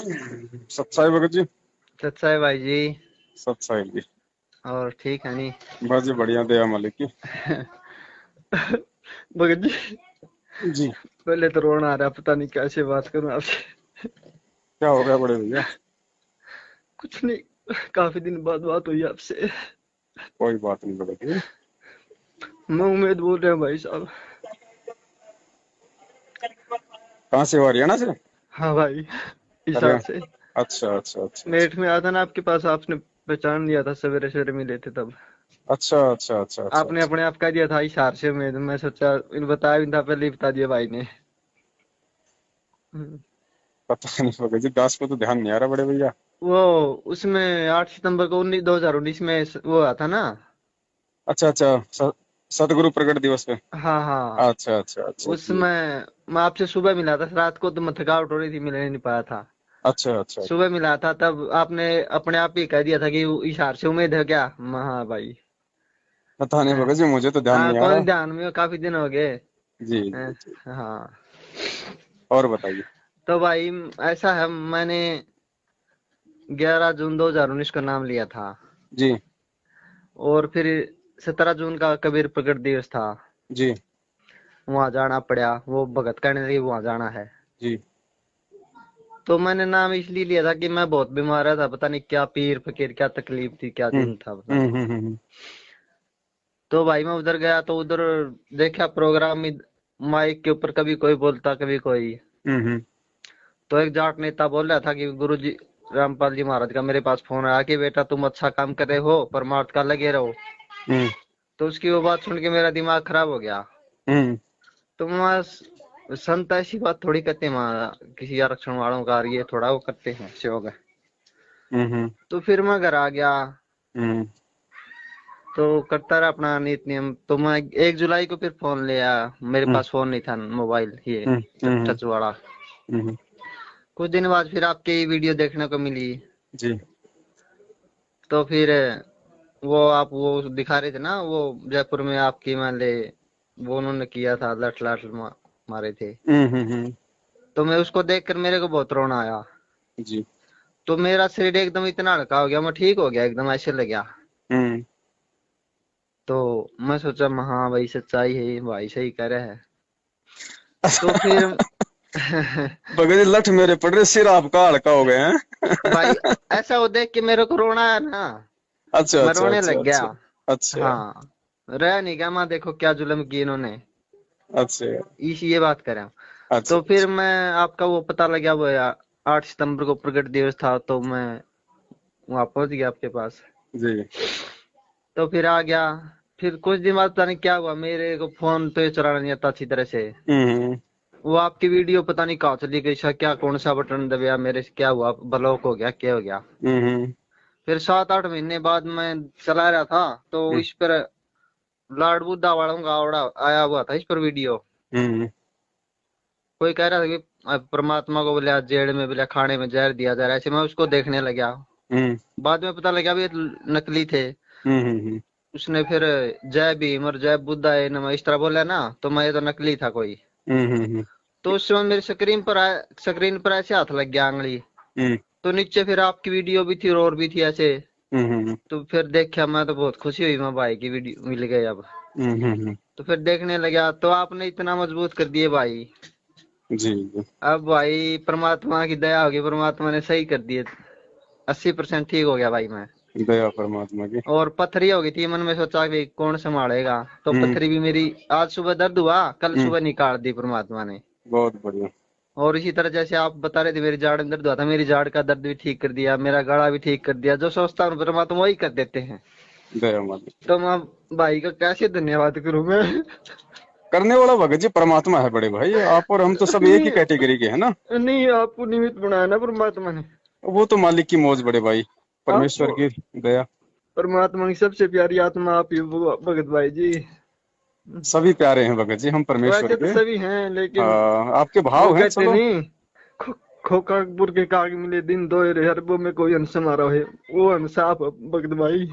सच्चाई भगत जी। सच्चा है भाई जी। सच्चाई जी। और ठीक है नी। बस जी बढ़िया, दया मालिक की। भगत जी, जी। पहले तो रोना आ रहा, पता नहीं कैसे बात करूं आपसे। क्या हो गया बड़े भैया? कुछ नहीं, काफी दिन बाद बात हुई आपसे। कोई बात नहीं भगत जी। मैं उम्मीद बोल रहा हूँ भाई साहब। कहाँ से हो, हरियाणा से? हाँ भाई, हिसार से। हरियाणा। अच्छा अच्छा अच्छा अच्छा। मेट में आया था ना आपके पास, आपने पहचान लिया था, सवेरे सवेरे मिले थे तब। अच्छा अच्छा अच्छा अच्छा आपने अच्छा। अपने आप कह दिया था हिसार से, मैं सोचा इन बताया भी था, पहले ही बता दिया भाई ने। हम्म। पता नहीं भगत जी, दास को तो ध्यान नहीं आ रहा बड़े भैया। वो उसमें 8 सितंबर को 2019 में वो आया था ना। अच्छा अच्छा। सतगुरु प्रकट दिवस पे। हाँ हाँ। अच्छा अच्छा अच्छा जी। उसमें मैं आपसे सुबह मिला था, रात को तो मैं थकावट हो रही थी, मिलने नहीं पाया था। अच्छा अच्छा। सुबह मिला था तब आपने अपने आप ही कह दिया था कि इशार से उम्मीद है क्या, हाँ भाई। पता नहीं भगत जी, मुझे तो ध्यान हाँ, नहीं आ कौन रहा। ध्यान में हो, काफी दिन हो गए। जी जी हैं, जी। हाँ। और बताइए। तो भाई ऐसा है, मैंने 11 जून 2019 का नाम लिया था। जी और फिर 17 जून का कबीर प्रकट दिवस था। जी वहां जाना पड़ा, वो भगत कहने लगे वहां जाना है। जी। तो मैंने नाम इसलिए लिया था कि मैं बहुत बीमार था, पता नहीं क्या पीर फकीर, क्या तकलीफ थी, क्या हम्म दिन था पता नहीं। हम्म। तो भाई मैं उधर गया तो उधर देखा प्रोग्राम में, माइक के ऊपर कभी कोई बोलता कभी कोई। हम्म। तो एक जाट नेता बोल रहा था कि गुरु जी रामपाल जी महाराज का मेरे पास फोन आया कि बेटा तुम अच्छा काम कर रहे हो, परमार्थ का लगे रहो। हम्म तो उसकी वो बात सुन के मेरा दिमाग खराब हो गया। हम्म तो मैं संत ऐसी बात थोड़ी करते हैं वहाँ, किसी आरक्षण वालों का ये थोड़ा वो करते हैं सेवक। हम्म तो फिर मैं घर आ गया। हम्म तो करता रहा अपना नित नियम। तो मैं 1 जुलाई को फिर फोन लिया। मेरे हम्म पास फोन नहीं था, मोबाइल ये हम्म हम्म टच वाला। हम्म। कुछ दिन बाद फिर आपकी वीडियो देखने को मिली। जी। तो फिर वो आप वो दिखा रहे थे ना, वो जयपुर में आपकी मान ले, वो उन्होंने किया था, लठ लाठ मारे थे। हम्म। तो मैं उसको देखकर मेरे को बहुत रोना आया। जी। तो मेरा शरीर एकदम इतना हल्का हो गया, मैं ठीक हो गया एकदम, ऐसे लग गया। हम्म। तो मैं सोचा हाँ भाई सच्चाई है, भाई सही कह रहा है। तो फिर भगत जी, लठ मेरे पड़ रहे, सिर आपका हल्का हो गए हैं। भाई ऐसा वो देख के मेरे को रोना आया ना, अच्छा मैं अच्छा रोने अच्छा लग गया। अच्छा अच्छा हाँ, रह नहीं गया, मैं देखो क्या जुल्म किए इन्होंने। अच्छा इस ये बात करें। अच्छा तो अच्छा। फिर मैं आपका वो पता लगा, वो 8 सितंबर को प्रगट दिवस था, तो मैं वहां पहुंच गया आपके पास। जी। तो फिर आ गया। फिर कुछ दिन बाद पता नहीं क्या हुआ, मेरे को फोन तो ये चलाना नहीं आता अच्छी तरह से। हम्म वो आपकी वीडियो पता नहीं कहाँ चली गई, क्या कौन सा बटन दबाया मेरे से, क्या हुआ, ब्लॉक हो गया, क्या हो गया। हम्म फिर 7-8 महीने बाद मैं चला रहा था, तो इस पर लॉर्ड बुद्धा वालों का आवड़ा आया हुआ था, इस पर वीडियो। हम्म कोई कह रहा था कि परमात्मा को बोले जेल में बोले खाने में जहर दिया जा रहा है, ऐसे मैं उसको देखने लगा। हम्म बाद में पता लगा भी ये नकली थे। हम्म उसने फिर जय भीम और जय बुद्धा है नमः इस तरह बोला ना, तो मैं ये तो नकली था कोई। हम्म तो उस समय मेरी स्क्रीन पर ऐसे हाथ लग गया आंगली। हम्म तो नीचे फिर आपकी वीडियो भी थी और भी थी ऐसे। हम्म तो फिर देखा, मैं तो बहुत खुशी हुई, मैं भाई की वीडियो मिल गई अब। हम्म। तो फिर देखने लगा, तो आपने इतना मजबूत कर दिए भाई। जी जी। अब भाई परमात्मा की दया होगी, परमात्मा ने सही कर दिए। 80% ठीक हो गया भाई मैं। दया परमात्मा की। और पथरी हो गई थी मन में, सोचा कि कौन संभालेगा, तो हम्म पथरी भी मेरी आज सुबह दर्द हुआ, कल हम्म। सुबह निकाल दी परमात्मा ने। बहुत बढ़िया। और इसी तरह जैसे आप बता रहे थे मेरी जाड़ में दर्द हुआ था, मेरी जाड़ का दर्द भी ठीक कर दिया, मेरा गला भी ठीक कर दिया। जो सोचता हूँ परमात्मा वही कर देते हैं। दया मालिक। तो मैं भाई का कैसे धन्यवाद करूं मैं। करने वाला भगत जी परमात्मा है बड़े भाई, आप और हम तो सब एक ही नहीं, कैटेगरी के है ना। नहीं आपको निमित्त बनाया ना परमात्मा ने। वो तो मालिक की मौज बड़े भाई, परमेश्वर आपको, की दया। परमात्मा की सबसे प्यारी आत्मा आप ही भगत भाई जी। सभी प्यारे हैं भगत जी, हम परमेश्वर वैसे तो के। सभी हैं, लेकिन आपके वो भाव हैं, कहते चलो। नहीं, खोकापुर के काग मिले दिन दोहरे, अरबों में कोई हंस मारा है, वो हंस आप भगत भाई।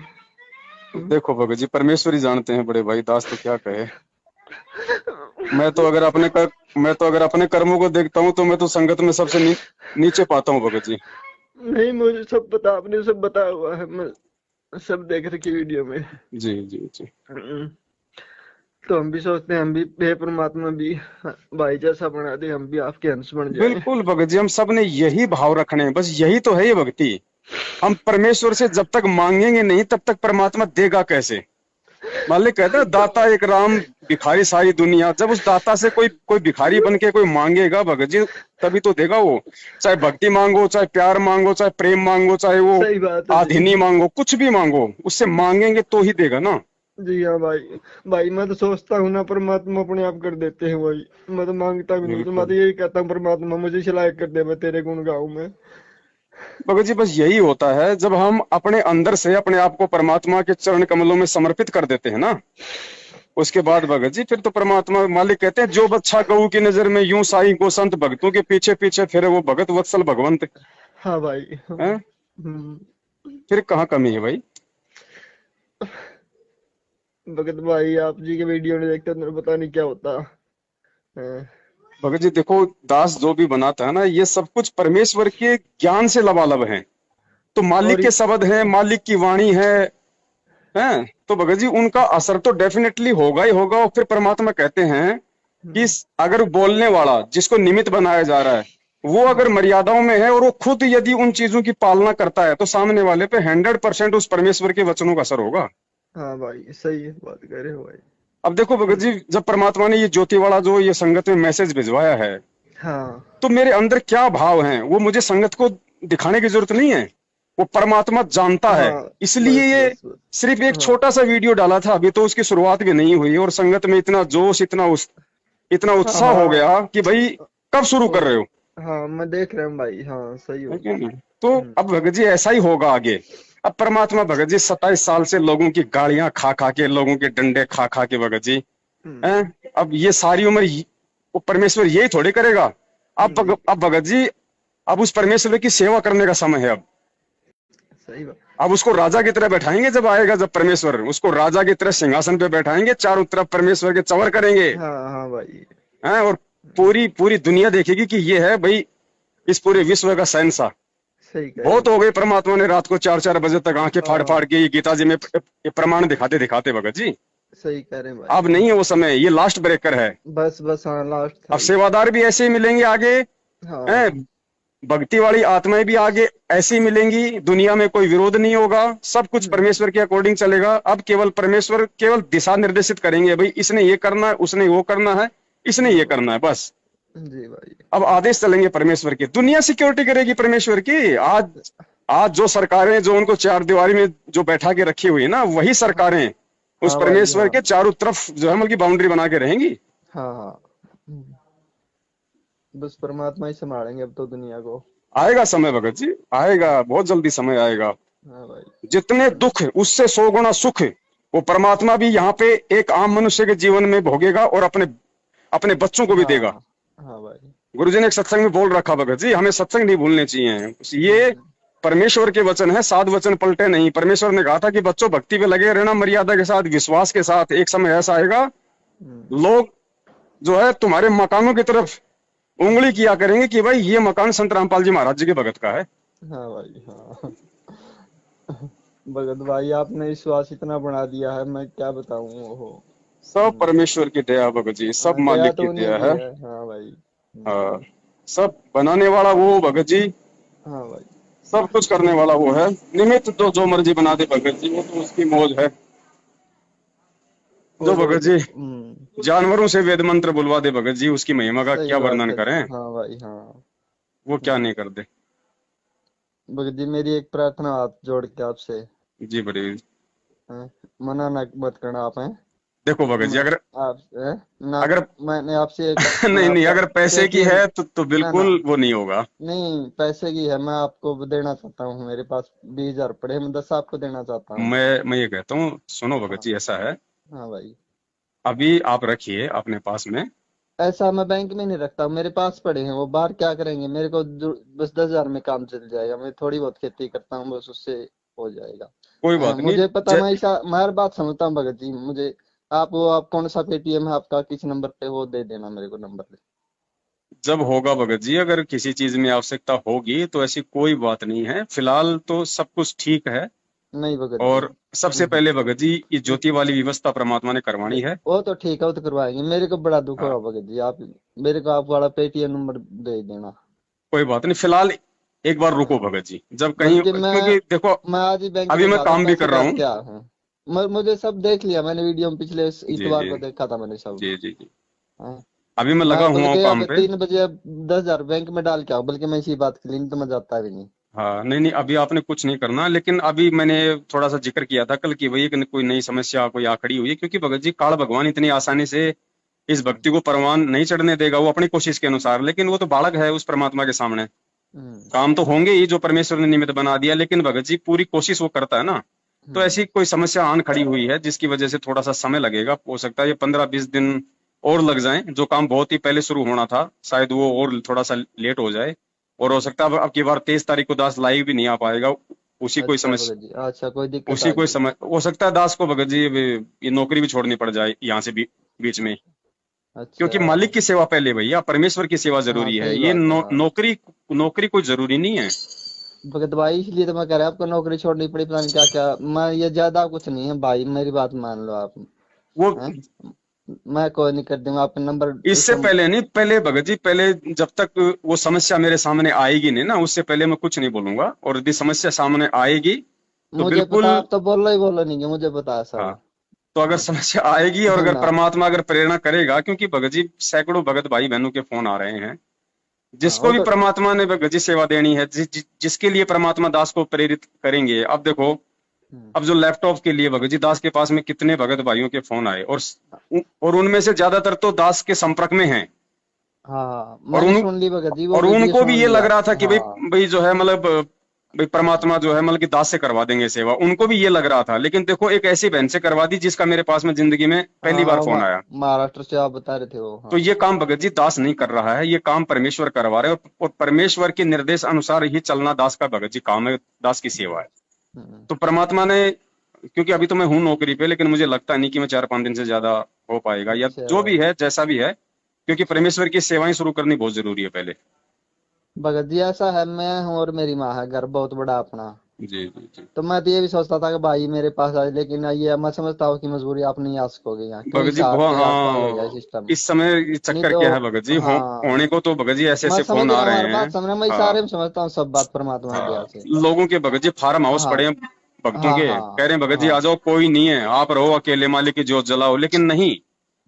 देखो भगत जी, परमेश्वर ही जानते हैं बड़े भाई, दास तो क्या कहे। मैं तो अगर अपने कर्मों को देखता हूँ तो मैं तो संगत में सबसे नीचे पाता हूँ भगत जी। नहीं, मुझे सब पता, आपने सब बताया हुआ है, मैं सब देख रखी वीडियो में। जी जी जी। हम्म, तो हम भी सोचते हैं हम भी हे परमात्मा भी भाई जैसा बना दे, हम भी आपके अंश बन जाएं। बिल्कुल भगत जी, हम सब ने यही भाव रखने हैं, बस यही तो है ये भक्ति। हम परमेश्वर से जब तक मांगेंगे नहीं तब तक परमात्मा देगा कैसे। मालिक कहता है दाता एक राम, भिखारी सारी दुनिया। जब उस दाता से कोई कोई भिखारी बन के कोई मांगेगा भगत जी, तभी तो देगा वो। चाहे भक्ति मांगो, चाहे प्यार मांगो, चाहे प्रेम मांगो, चाहे वो सही बात है जी। आधीनी मांगो, कुछ भी मांगो, उससे मांगेंगे तो ही देगा ना। जी हाँ भाई। भाई मैं तो सोचता हूँ ना, परमात्मा अपने आप कर देते हैं भाई। मैं तो मांगता भी नहीं, तो मैं बिल्कुल तो यही कहता हूँ परमात्मा मुझे सिलाय कर दे, मैं तेरे गुण गाऊं मैं। भगत जी, बस यही होता है जब हम अपने अंदर से अपने आप को परमात्मा के चरण कमलों में समर्पित कर देते हैं ना, उसके बाद भगत जी फिर तो परमात्मा मालिक कहते हैं जो बच्चा गऊ की नजर में यूं साईं को संत, भक्तों के पीछे पीछे फिरे वो भगत वत्सल भगवंत। हाँ भाई हाँ। है, फिर कहाँ कमी है भाई। भगत भाई आप जी के वीडियो नहीं देखते तो पता नहीं क्या होता है। भगत जी देखो, दास जो भी बनाता है ना, ये सब कुछ परमेश्वर के ज्ञान से लबालब है। तो मालिक और के शब्द है, मालिक की वाणी है, तो भगत जी उनका असर तो डेफिनेटली होगा ही होगा। और फिर परमात्मा कहते हैं कि अगर बोलने वाला जिसको निमित्त बनाया जा रहा है वो अगर मर्यादाओं में है और वो खुद यदि उन चीजों की पालना करता है तो सामने वाले पे 100% उस परमेश्वर के वचनों का असर होगा। हाँ भाई सही है, बात कर रहे हो भाई। अब देखो भगत जी, जब परमात्मा ने ये ज्योति वाला जो ये संगत में मैसेज भिजवाया है, हाँ तो मेरे अंदर क्या भाव हैं वो मुझे संगत को दिखाने की जरूरत नहीं है, वो परमात्मा जानता है। हाँ। इसलिए बस ये बस बस। सिर्फ एक हाँ छोटा सा वीडियो डाला था, अभी तो उसकी शुरुआत भी नहीं हुई और संगत में इतना जोश, इतना हाँ उत्साह हो हाँ। गया कि भाई कब शुरू कर और रहे हो। हाँ मैं देख रहा हूँ भाई, हाँ सही हो। है कि नहीं? तो अब भगत जी ऐसा ही होगा आगे। अब परमात्मा भगत जी 27 साल से लोगों की गालियां खा खा के, लोगों के डंडे खा खा के भगत जी, हैं, अब ये सारी उम्र वो परमेश्वर यही थोड़े करेगा। जी अब भगत जी, अब उस परमेश्वर की सेवा करने का समय है। सही बात। अब उसको राजा की तरह बैठाएंगे, जब आएगा, जब परमेश्वर उसको राजा की तरह सिंहासन पे बैठाएंगे, चारों तरफ परमेश्वर के चवर करेंगे, हाँ हाँ भाई। हैं, और पूरी पूरी दुनिया देखेगी कि ये है भाई इस पूरे विश्व का शहंशाह। सही कह रहे बहुत हो। हो गए, परमात्मा ने रात को 4-4 बजे तक आंखें फाड़ हाँ फाड़ के ये गीता जी में ये प्रमाण दिखाते दिखाते भगत जी। सही कह रहे हैं अब भाई। नहीं है वो समय, ये लास्ट ब्रेकर है। बस बस, हाँ लास्ट था अब ही। सेवादार भी ऐसे ही मिलेंगे आगे, हाँ हैं, भक्ति वाली आत्माएं भी आगे ऐसी मिलेंगी। दुनिया में कोई विरोध नहीं होगा, सब कुछ परमेश्वर के अकॉर्डिंग चलेगा। अब केवल परमेश्वर केवल दिशा निर्देशित करेंगे, भाई इसने ये करना है, उसने वो करना है, इसने हाँ ये भाई। करना है, बस। जी भाई। अब आदेश चलेंगे परमेश्वर के, दुनिया सिक्योरिटी करेगी परमेश्वर की। आज आज जो सरकारें जो उनको चार दीवारी में जो बैठा के रखी हुई है ना, वही हाँ सरकारें उस हाँ भाई। परमेश्वर हाँ के चारों तरफ जो है मतलब बाउंड्री बना के रहेंगी। हाँ हाँ। बस परमात्मा ही संभालेंगे अब तो दुनिया को। आएगा समय भगत जी, आएगा, बहुत जल्दी समय आएगा। हाँ भाई। जितने दुख उससे 100 गुना सुख वो परमात्मा भी यहाँ पे एक आम मनुष्य के जीवन में भोगेगा और अपने अपने बच्चों को भी देगा। हाँ हाँ भाई। गुरुजी ने एक सत्संग में बोल रखा भगत जी, हमें सत्संग नहीं भूलने चाहिए। ये परमेश्वर के वचन है, साध वचन पलटे नहीं। परमेश्वर ने कहा था कि बच्चों भक्ति पे लगे रहना, मर्यादा के साथ, विश्वास के साथ। एक समय ऐसा आएगा लोग जो है तुम्हारे मकानों की तरफ उंगली किया करेंगे कि भाई ये मकान संत रामपाल जी महाराज जी के भगत का है। हाँ भाई। हाँ भगत भाई आपने विश्वास इतना बना दिया है, मैं क्या बताऊं वो। सब परमेश्वर की दया भगत जी, सब हाँ दया मालिक की तो उन्हीं दया की है। है। हाँ भाई। हाँ, सब बनाने वाला वो भगत जी, हाँ भाई। सब कुछ करने वाला वो है। निमित्त तो जो मर्जी बना दे भगत जी, वो तो उसकी मौज है। जो और भगत जी हम्म। जानवरों से वेद मंत्र बुलवा दे भगत जी, उसकी महिमा का सही क्या बात वर्णन है। करें। हाँ भाई। हाँ वो क्या नहीं कर दे। भगत जी मेरी एक प्रार्थना हाथ जोड़ के आपसे। जी बड़ी। हाँ, मना ना मत करना आप हैं। देखो भगत जी, मैं अगर आप ना, अगर मैंने आपसे एक, मैं नहीं नहीं, आपका अगर पैसे की पेटीएम, है तो ना ना, बिल्कुल वो नहीं होगा। नहीं पैसे की है, मैं आपको देना चाहता हूँ, मेरे पास 20,000 पड़े हैं, मैं 10 आपको देना चाहता हूँ। मैं ये कहता हूँ, सुनो भगत हाँ जी, ऐसा है, हाँ भाई। अभी आप रखिए अपने पास में। ऐसा मैं बैंक में नहीं रखता हूँ, मेरे पास पड़े हैं, वो बाहर क्या करेंगे, मेरे को बस 10,000 में काम चल जाएगा, मैं थोड़ी बहुत खेती करता हूँ, बस उससे हो जाएगा। कोई बात नहीं। मुझे पता, मैं ऐसा मैं हर बात समझता हूँ भगत जी, मुझे आप कौन सा पेटीएम है आपका, किस नंबर पे, वो दे देना मेरे को नंबर पे। जब होगा भगत जी, अगर किसी चीज में आवश्यकता होगी तो ऐसी कोई बात नहीं है, फिलहाल तो सब कुछ ठीक है। नहीं भगत जी। और सबसे हम्म। पहले भगत जी, ये ज्योति वाली व्यवस्था परमात्मा ने करवानी है। वो तो ठीक है, वो तो करवाएंगे। मेरे को बड़ा दुख हो हाँ, रहा भगत जी, आप मेरे को आप वाला पेटीएम नंबर दे देना। कोई बात नहीं, फिलहाल एक बार रुको हाँ। भगत जी, जब कहीं, बल्कि क्योंकि देखो मैं आज ही बैंक अभी में मैं जा रहा हूँ, काम भी पैसे कर रहा काट हूँ। के आया हूँ। मुझे सब देख लिया मैंने, वीडियो में पिछले इस जी इतवार जी को देखा था मैंने सब। जी जी जी। हाँ। अभी मैं लगा मैं हुआ हूँ बल्कि काम अब पे। 3 बजे अब 10,000 बैंक में डाल के आओ, बल्कि मैं इसी बात के लिए, नहीं तो मैं जाता भी नहीं। हाँ, नहीं नहीं, अभी आपने कुछ नहीं करना, लेकिन अभी मैंने थोड़ा सा जिक्र किया था कल की, वही कि कोई नई समस्या कोई आ खड़ी हुई है, क्योंकि भगत जी काल भगवान इतनी आसानी से इस हम्म। भक्ति को परवान नहीं चढ़ने देगा, वो अपनी कोशिश के अनुसार, लेकिन वो तो बालक है उस परमात्मा के सामने। हम्म। काम तो होंगे ही जो परमेश्वर ने निमित्त बना दिया, लेकिन भगत जी पूरी कोशिश वो करता है ना। तो हम्म। ऐसी कोई समस्या आन खड़ी हुई है जिसकी वजह से थोड़ा सा समय लगेगा, हो सकता है ये 15-20 दिन और लग जाएं। जो काम बहुत ही पहले शुरू होना था शायद वो और थोड़ा सा लेट हो जाए। और हो सकता है अब की बार 23 तारीख को दास लाइव भी नहीं आ पाएगा। उसी कोई अच्छा समस्या, भगत जी, अच्छा कोई दिक्कत उसी आ कोई गई। समय हो सकता है दास को भगत जी ये नौकरी भी छोड़नी पड़ जाए यहाँ से भी बीच में। अच्छा। क्योंकि मालिक की सेवा पहले भैया, परमेश्वर की सेवा हाँ जरूरी है, सही ये बात है। हाँ नौकरी, नौकरी कोई जरूरी नहीं है। भगत भाई, इसलिए तो मैं कह रहा आपको नौकरी छोड़नी पड़ी, पता नहीं क्या क्या। मैं ये ज्यादा कुछ नहीं है भाई, मेरी बात मान लो आप। वो हैं? मैं कोई नहीं कर दूंगा, आपका नंबर इस इससे पहले नहीं, पहले भगत जी, पहले जब तक वो समस्या मेरे सामने आएगी नहीं ना, उससे पहले मैं कुछ नहीं बोलूंगा, और यदि समस्या सामने आएगी तो मुझे पता, बिल्कुल। आप तो बोलो नहीं है, मुझे पता है हाँ, सब। तो अगर हाँ। समस्या आएगी और है अगर ना। परमात्मा अगर प्रेरणा करेगा, क्योंकि भगत जी सैकड़ों भगत भाई बहनों के फोन आ रहे हैं, हाँ जिसको वो भी तो। परमात्मा ने भगत जी सेवा देनी है, जिसके लिए परमात्मा दास को प्रेरित करेंगे। अब देखो, हम्म। अब जो लैपटॉप के लिए भगत जी दास के पास में कितने भगत भाइयों के फोन आए, और उनमें से ज्यादातर तो दास के संपर्क में हैं। हाँ हाँ, और मैंने उन सुन ली भगत जी, वो और वीडियो उनको भी सुन ये लग लिया। रहा था कि भाई, हाँ। भाई जो है मतलब, भाई परमात्मा जो है मतलब कि दास से करवा देंगे सेवा, उनको भी ये लग रहा था। लेकिन देखो, एक ऐसी बहन से करवा दी जिसका मेरे पास में जिंदगी में पहली हाँ बार हाँ, फोन आया। महाराष्ट्र से आप बता रहे थे वो। तो हाँ। ये काम भगत जी दास नहीं कर रहा है, ये काम परमेश्वर करवा रहे हैं, और परमेश्वर के निर्देश अनुसार ही चलना दास का भगत जी काम है, दास की सेवा है। हम्म। तो परमात्मा ने, क्योंकि अभी तो मैं हूं नौकरी पे, लेकिन मुझे लगता नहीं कि मैं 4-5 दिन से ज्यादा हो पाएगा, या अच्छा जो भी है जैसा भी है, क्योंकि परमेश्वर की सेवाएं शुरू करनी बहुत जरूरी है पहले। भगत जी, ऐसा है, मैं हूँ और मेरी माँ है, घर बहुत बड़ा अपना। जी जी जी। तो मैं तो ये भी सोचता था कि भाई मेरे पास आए, लेकिन ये मैं समझता हूँ कि मजबूरी आप नहीं आ सकोगे यहाँ, क्यों भगत जी हिसाब बहुत, के आसपास हो गया हाँ, सिस्टम। इस समय ये नहीं चक्कर तो। क्या है भगत जी, हाँ, होने को तो भगत जी ऐसे मैं ऐसे समझ फोन आ रहा हूँ, हर रहे हैं। बात समझ रहा हूँ, मैं हाँ इशारे में समझता हूँ सब बात, परमात्मा की दया हाँ, से। लोगों के भगत जी फार्म हाउस हाँ पड़े हैं भक्तों हाँ के, कह हाँ। रहे हैं भगत जी आ हाँ। जाओ, कोई नहीं है, आप रहो अकेले, मालिक की जोत जलाओ, लेकिन नहीं।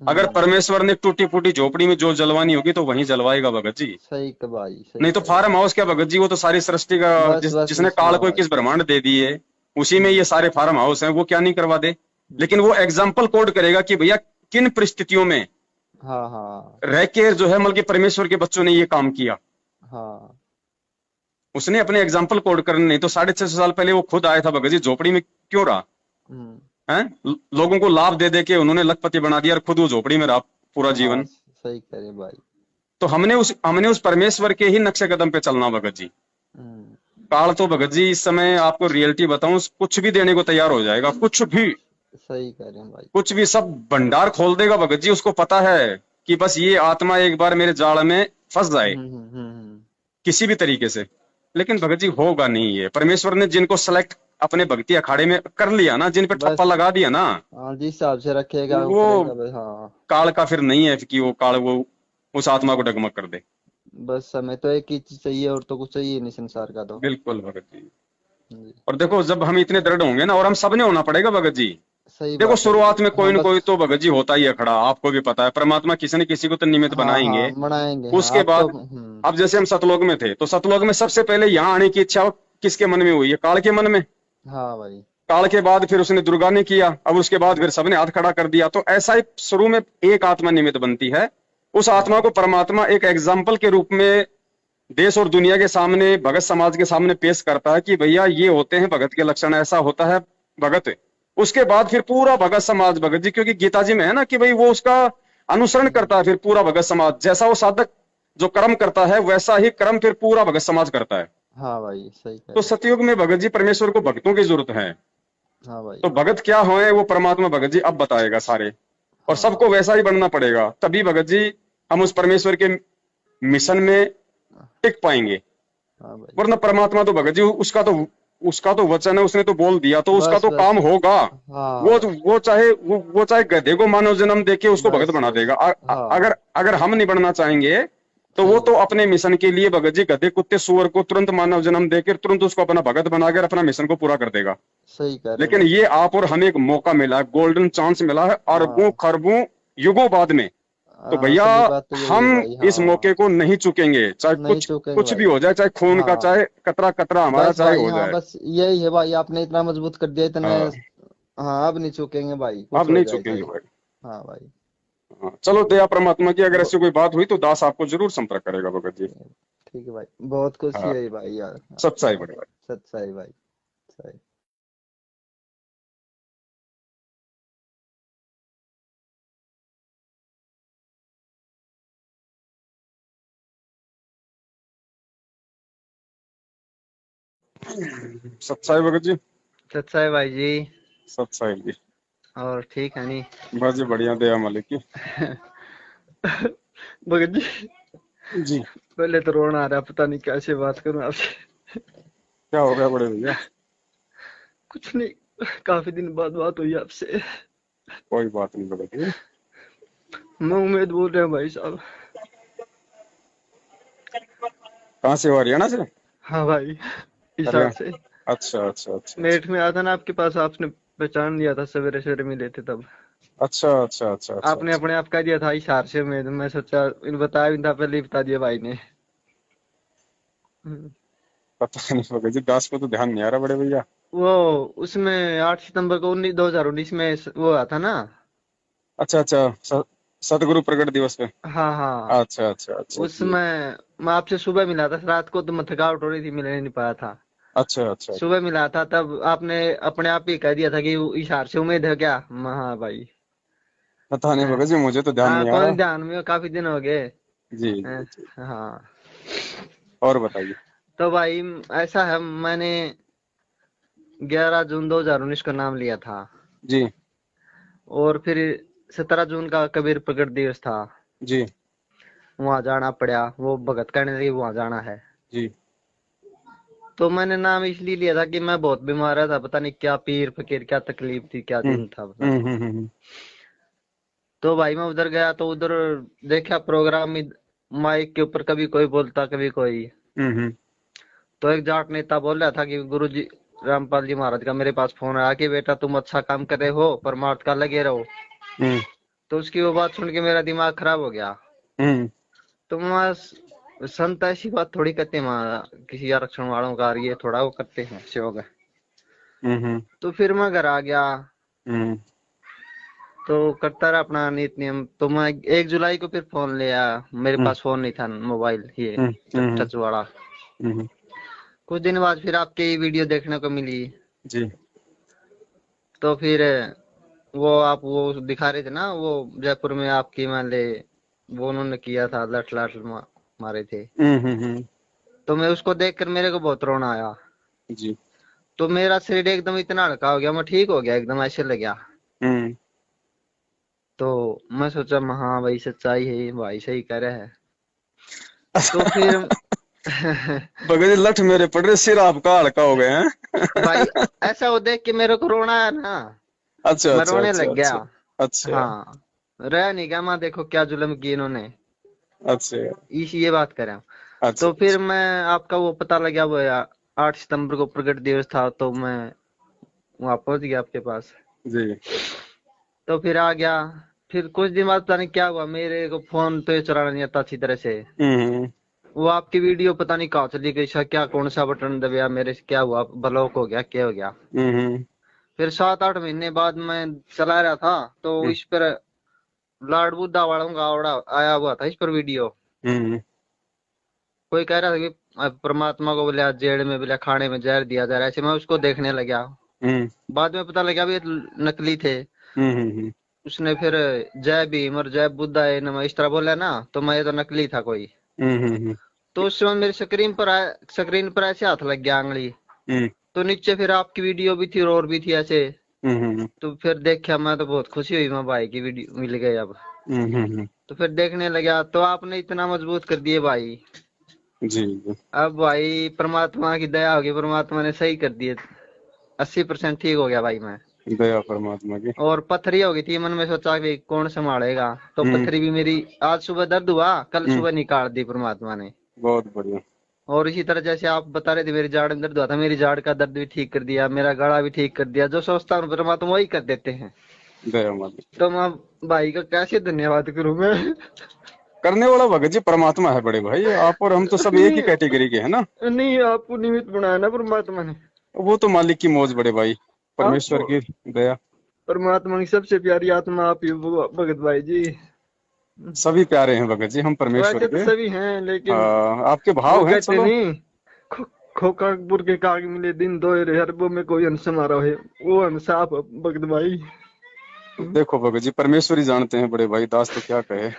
अगर हम्म। परमेश्वर ने टूटी फूटी झोपड़ी में जोत जलवानी होगी तो वहीं जलवाएगा भगत जी। सही का भाई, सही नहीं तो कह रहे हो। फार्म हाउस क्या भगत जी, वो तो सारी सृष्टि का, बस बस जिसने बस काल हाँ को भाई। 21 ब्रह्मांड दे दिए, उसी में ये हम्म। सारे फार्म हाउस हैं, वो क्या नहीं करवा दे। हम्म। लेकिन वो एग्जाम्पल कोड करेगा कि भैया किन परिस्थितियों में हाँ हाँ। रह के जो है मतलब कि परमेश्वर के बच्चों ने ये काम किया। हाँ। उसने अपने एग्जाम्पल कोड करने, नहीं तो 650 साल पहले वो खुद आया था भगत जी, झोपड़ी में क्यों रहा हम्म। है? लोगों को लाभ दे दे के उन्होंने लखपति बना दिया, और खुद वो झोपड़ी में रहा पूरा हाँ जीवन। सही कह रहे हो भाई। तो हमने उस परमेश्वर के ही नक्शे कदम पे चलना भगत जी। हम्म। काल तो भगत जी इस समय आपको रियलिटी बताऊं, कुछ भी देने को तैयार हो जाएगा, कुछ भी, सही कह रहे हैं भाई। कुछ भी, सब भंडार खोल देगा भगत जी। उसको पता है कि बस ये आत्मा एक बार मेरे जाल में फंस जाए किसी भी तरीके से। लेकिन भगत जी होगा नहीं, ये परमेश्वर ने जिनको सेलेक्ट अपने भक्ति अखाड़े में कर लिया ना, जिन पे ठप्पा बस। लगा दिया ना, हाँ, जिस हिसाब से रखेगा वो वो करेगा भाई। हाँ। काल का फिर नहीं है कि वो काल वो उस आत्मा को डगमग कर दे। बस हमें तो एक ही चीज चाहिए, और तो कुछ चाहिए नहीं संसार का तो। बिल्कुल भगत जी। जी। और देखो, जब हम इतने दृढ़ होंगे ना, और हम सबने होना पड़ेगा भगत जी। सही देखो, बात है भगत शुरुआत में जी। कोई हाँ ना कोई बस। तो भगत जी होता ही है खड़ा, आपको भी पता है, परमात्मा किसी न किसी को तो निमित्त हाँ हाँ, बनाएंगे। मनाएंगे। हाँ उसके आप तो। बाद, अब जैसे हम सतलोक में थे, तो सतलोक में सबसे पहले यहाँ आने की इच्छा किसके मन में हुई है? काल के मन में। हाँ भाई। काल के बाद फिर उसने दुर्गा ने किया, अब उसके बाद फिर सबने हाथ खड़ा कर दिया। तो ऐसा ही शुरू में एक आत्मा निमित्त बनती है, उस आत्मा को परमात्मा एक एग्जाम्पल के रूप में देश और दुनिया के सामने, भगत समाज के सामने पेश करता है कि भैया ये होते हैं भगत के लक्षण, ऐसा होता है भगत। उसके बाद फिर पूरा भगत समाज भगत जी, क्योंकि गीता जी में है ना कि भाई वो उसका अनुसरण करता है, फिर पूरा भगत समाज, जैसा वो साधक जो कर्म करता है वैसा ही कर्म फिर पूरा भगत समाज करता है। हाँ भाई, सही कह तो रहे हो। सतयुग में भगत जी परमेश्वर को भक्तों की जरूरत है। हाँ भाई। तो भगत क्या होए वो परमात्मा भगत जी अब बताएगा सारे। और सबको वैसा ही बनना पड़ेगा, तभी भगत जी हम उस परमेश्वर के मिशन में टिक पाएंगे। हाँ भाई। वरना परमात्मा तो भगत जी उसका तो वचन है, उसने तो बोल दिया, तो उसका बस तो बस। काम होगा। हाँ भाई। वो चाहे गधे को मानव जन्म देके उसको भगत बस बना बस। देगा। हाँ। अगर अगर हम नहीं बनना चाहेंगे तो वो ठीक। तो अपने मिशन के लिए भगत जी गधे कुत्ते सुअर को तुरंत मानव जन्म देकर तुरंत उसको अपना भगत बनाकर अपना मिशन को पूरा कर देगा। सही कह रहे लेकिन भाई। ये आप और हमें एक मौका मिला है, गोल्डन चांस मिला है अरबों हाँ। खरबों युगों बाद में। तो भैया असली बात तो यही हम है भाई। इस हाँ। मौके को नहीं चुकेंगे, चाहे नहीं कुछ चूकेंगे कुछ भी भाई। हो जाए, चाहे खून का, हाँ। चाहे कतरा कतरा हमारा बस चाहे भाई। हो हाँ जाए। बस यही है भाई, आपने इतना मजबूत कर दिया इतने। हाँ, हाँ अब नहीं चूकेंगे भाई, कुछ अब हो नहीं जाए चुकेंगे चाहे। भाई। हाँ भाई। हाँ, चलो दया परमात्मा की, अगर ब- ऐसी कोई बात हुई तो दास आपको जरूर संपर्क करेगा भगत जी। ठीक है भाई, बहुत खुशी हाँ, हुई भाई यार। सच्चाई हाँ, बड़े भाई। सच्चाई भाई। सही। सच्चाई भगत जी। सच्चाई भाई जी। सच्चाई जी। और ठीक है नहीं? बस जी बढ़िया, दया मालिक की। भगत जी, जी। पहले तो रोना आ रहा, पता नहीं कैसे बात करूं आपसे। क्या हो गया बड़े भैया? कुछ नहीं, काफी दिन बाद बात हुई आपसे। कोई बात नहीं भगत जी। मैं उम्मीद बोल रहा हूँ भाई साहब। कहाँ से हो, हरियाणा से? हाँ भाई, हिसार से। हरियाणा। अच्छा अच्छा अच्छा अच्छा। नेट में आया था ना आपके पास, आपने पहचान लिया था, सवेरे सवेरे मिले थे तब। अच्छा अच्छा अच्छा अच्छा आपने अच्छा। अपने आप कह दिया था हिसार से। मैं सोचा इन बताया भी था, पहले ही बता दिया भाई ने। हम्म। पता नहीं भगत जी, दास को तो ध्यान नहीं आ रहा बड़े भैया। वो उसमें 8 सितंबर को 2019 में वो आया था ना। अच्छा अच्छा, सतगुरु प्रकट दिवस पे। हाँ हाँ। अच्छा अच्छा अच्छा जी। उसमें मैं आपसे सुबह मिला था, रात को तो मैं थकावट हो रही थी, मिलने नहीं पाया था। अच्छा अच्छा। सुबह मिला था, तब आपने अपने आप ही कह दिया था कि हिसार से उम्मीद है क्या। हाँ भाई। पता नहीं हाँ। भगत जी, मुझे तो ध्यान नहीं आ कौन रहा। ध्यान में, काफी दिन हो गए। जी जी हाँ। जी। हाँ। और बताइए। तो भाई ऐसा है, मैंने 11 जून 2019 का नाम लिया था। जी और फिर 17 जून का कबीर प्रकट दिवस था। जी वहां जाना पड़ा, वो भगत कहने लगी वहां जाना है। जी। तो मैंने नाम इसलिए लिया था कि मैं बहुत बीमार था, पता नहीं क्या पीर फकीर, क्या तकलीफ थी, क्या हम्म दिन था पता नहीं। हम्म। तो भाई मैं उधर गया, तो उधर देखा प्रोग्राम में, माइक के ऊपर कभी कोई बोलता कभी कोई। हम्म। तो एक जाट नेता बोल रहा था कि गुरु जी रामपाल जी महाराज का मेरे पास फोन आया कि बेटा तुम अच्छा काम कर रहे हो, परमार्थ का लगे रहो। हम्म तो उसकी वो बात सुन के मेरा दिमाग खराब हो गया। हम्म तो वहाँ संत ऐसी बात थोड़ी करते हैं वहाँ, किसी आरक्षण वालों का ये थोड़ा वो करते हैं सेवक। हम्म तो फिर मैं घर आ गया, हम्म तो करता रहा अपना नित नियम। तो मैं 1 जुलाई को फिर फोन लिया। मेरे हम्म पास फोन नहीं था, मोबाइल ये हम्म हम्म टच वाला। हम्म। कुछ दिन बाद फिर आपकी वीडियो देखने को मिली। जी। तो फिर वो आप वो दिखा रहे थे ना, वो जयपुर में आपकी मान ले, वो उन्होंने किया था, लठ लाठ मारे थे। हम्म। तो मैं उसको देखकर मेरे को बहुत रोना आया। जी। तो मेरा शरीर एकदम इतना हल्का हो गया, मैं ठीक हो गया एकदम, ऐसे लग गया। हम्म। तो मैं सोचा हाँ भाई सच्चाई है, भाई सही कह रहा है। तो फिर भगत जी लठ मेरे पड़ रहे, सिर आपका हल्का हो गए हैं। भाई ऐसा वो देख के मेरे को रोना आया ना, अच्छा मैं अच्छा रोने अच्छा लग गया। अच्छा अच्छा हाँ। रह नहीं गया, मैं देखो क्या जुल्म किए इन्होंने। अच्छा इस ये बात करें। अच्छा तो फिर अच्छा। मैं आपका वो पता लग गया, वो 8 सितंबर को प्रकट दिवस था, तो मैं वहां पहुंच गया आपके पास। जी। तो फिर आ गया। फिर कुछ दिन बाद पता नहीं क्या हुआ, मेरे को फोन तो चलाना नहीं आता अच्छी तरह से। हम्म वो आपकी वीडियो पता नहीं कहाँ चली गई, क्या कौन सा बटन दबाया, मेरे से क्या हुआ, ब्लॉक हो गया, क्या हो गया। हम्म फिर 7-8 महीने बाद मैं चला रहा था, तो इस पर लॉर्ड बुद्धा वालों का आवड़ा आया हुआ था, इस पर वीडियो। हम्म कोई कह रहा था कि परमात्मा को बोले जेल में बोले खाने में जहर दिया जा रहा है, ऐसे मैं उसको देखने लगा। हम्म बाद में पता लगा भी ये नकली थे। हम्म उसने फिर जय भीम और जय बुद्धा है नमः इस तरह बोला ना, तो मैं ये तो नकली था कोई। हम्म तो उस समय मेरी स्क्रीन पर ऐसे हाथ लग गया, आंगली। हम्म तो नीचे फिर आपकी वीडियो भी थी और भी थी ऐसे। तो फिर देखा मैं तो बहुत खुशी हुई, मैं भाई की वीडियो मिल गई अब। हम्म। तो फिर देखने लगा तो आपने इतना मजबूत कर दिए भाई। जी जी। अब भाई परमात्मा की दया होगी, परमात्मा ने सही कर दिए। 80% ठीक हो गया भाई मैं। दया परमात्मा की। और पथरी हो गई थी मन में, सोचा कि कौन संभालेगा, तो हम्म पथरी भी मेरी आज सुबह दर्द हुआ, कल हम्म। सुबह निकाल दी परमात्मा ने। बहुत बढ़िया। और इसी तरह जैसे आप बता रहे थे मेरी जाड़ में दर्द हुआ था, मेरी जाड़ का दर्द भी ठीक कर दिया, मेरा गला भी ठीक कर दिया। जो सोचता हूँ परमात्मा वही कर देते हैं। दया मालिक। तो मैं भाई का कैसे धन्यवाद करूं मैं। करने वाला भगत जी परमात्मा है बड़े भाई, आप और हम तो सब एक ही नहीं, कैटेगरी के है ना। नहीं आपको निमित्त बनाया ना परमात्मा ने। वो तो मालिक की मौज बड़े भाई, परमेश्वर आपको की दया। परमात्मा की सबसे प्यारी आत्मा आप ही हो भगत भाई जी। सभी प्यारे हैं भगत जी हम परमेश्वर वैसे तो के। सभी हैं लेकिन आपके वो भाव हैं कहते चलो। नहीं, खो, खोकापुर के काग मिले दिन दोहरे, हरबों में कोई हंस समारोह है। वो हंस आप हो, भगत भाई। देखो भगत जी परमेश्वर ही जानते हैं बड़े भाई, दास तो क्या कहे।